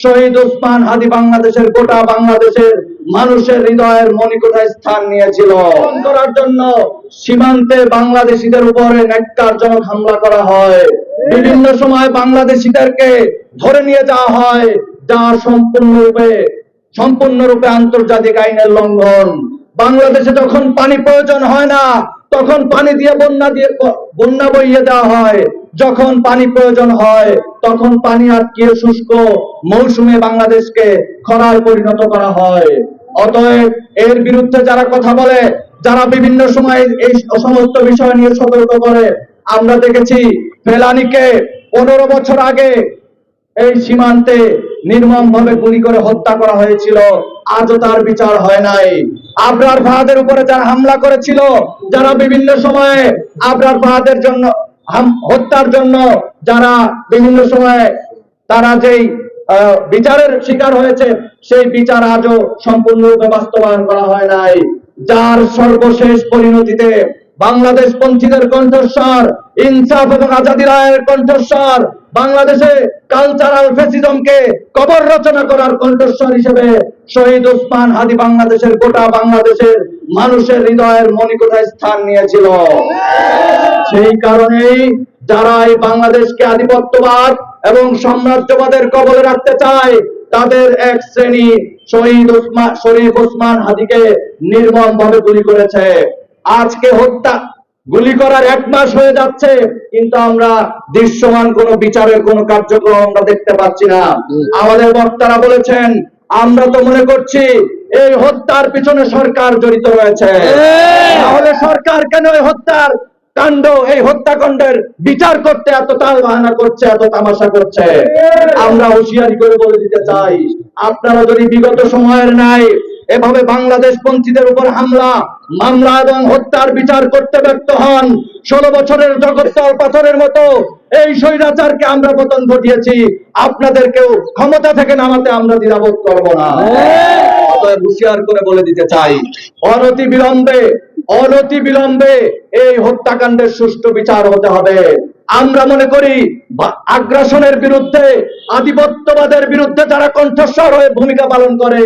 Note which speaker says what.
Speaker 1: শহীদ ওসমান হাদি বাংলাদেশের গোটা বাংলাদেশের মানুষের হৃদয়ের মণিকোঠায় স্থান নিয়েছিল। করার জন্য সীমান্তে বাংলাদেশিদের উপরে ন্যক্কারজনক হামলা করা হয়। বিভিন্ন সময় বাংলাদেশিদেরকে ধরে নিয়ে যাওয়া হয়, যা সম্পূর্ণরূপে আন্তর্জাতিক আইনের লঙ্ঘন। বাংলাদেশে যখন পানি প্রয়োজন হয় না, তখন পানি দিয়ে বন্যা বইয়ে দেওয়া হয়। যখন পানি প্রয়োজন হয়, তখন পানি আটকিয়ে শুষ্ক মৌসুমে বাংলাদেশকে খরায় পরিণত করা হয়। অতএব এর বিরুদ্ধে যারা কথা বলে, যারা বিভিন্ন সময় এই সমস্ত বিষয় নিয়ে সতর্ক করে, আমরা দেখেছি ফেলানীকে 15 বছর আগে এই সীমান্তে নির্মমভাবে গুলি করে হত্যা করা হয়েছিল, আজও তার বিচার হয় নাই। আবরার ফাহাদের উপরে যারা হামলা করেছিল, যারা বিভিন্ন সময়ে আবরার ফাহাদের জন্য হত্যার জন্য যারা বিভিন্ন সময়ে তারা যেই বিচারের শিকার হয়েছে, সেই বিচার আজও সম্পূর্ণরূপে বাস্তবায়ন করা হয় নাই। যার সর্বশেষ পরিণতিতে বাংলাদেশ পন্থীদের কণ্ঠস্বর, ইনসাফ এবং আজাদী রায়ের কণ্ঠস্বর, বাংলাদেশে কালচারাল ফ্যাসিজমকে কবর রচনা করার কণ্ঠস্বর হিসেবে শহীদ ওসমান হাদি বাংলাদেশের গোটা বাংলাদেশের মানুষের হৃদয়ের মণিকোঠায় স্থান নিয়েছিল। সেই কারণেই যারা এই বাংলাদেশকে আধিপত্যবাদ এবং সাম্রাজ্যবাদের কবলে রাখতে চায়, তাদের এক শ্রেণী শরীফ ওসমান হাদিকে নির্মমভাবে গুলি করেছে। আজকে গুলি করার 1 মাস হয়ে যাচ্ছে, কিন্তু আমরা দৃশ্যমান কোন বিচারের কোন কার্যক্রম আমরা দেখতে পাচ্ছি না। আমাদের বক্তারা বলেছেন, আমরা তো মনে করছি এই হত্যার পিছনে সরকার জড়িত রয়েছে। তাহলে সরকার কেন এই হত্যাকাণ্ডের বিচার করতে এত তাল বাহানা করছে, এত তামাশা করছে? আমরা হুঁশিয়ারি করে বলে দিতে চাই, আপনারা যদি বিগত সময়ের ন্যায় এভাবে বাংলাদেশ পন্থীদের উপর মামলা এবং হত্যার বিচার করতে ব্যর্থ হন, 16 বছরের জগদ্দল পাথরের মতো এই স্বৈরাচারকে আমরা পতন ঘটিয়েছি, আপনাদেরকেও ক্ষমতা থেকে নামাতে আমরা দ্বিধাবোধ করব না। অতএব হুঁশিয়ার করে বলে দিতে চাই, অনতি বিলম্বে এই হত্যাকাণ্ডের সুষ্ঠু বিচার হতে হবে। আমরা মনে করি আগ্রাসনের বিরুদ্ধে, আধিপত্যবাদের বিরুদ্ধে যারা কণ্ঠস্বর হয়ে ভূমিকা পালন করে,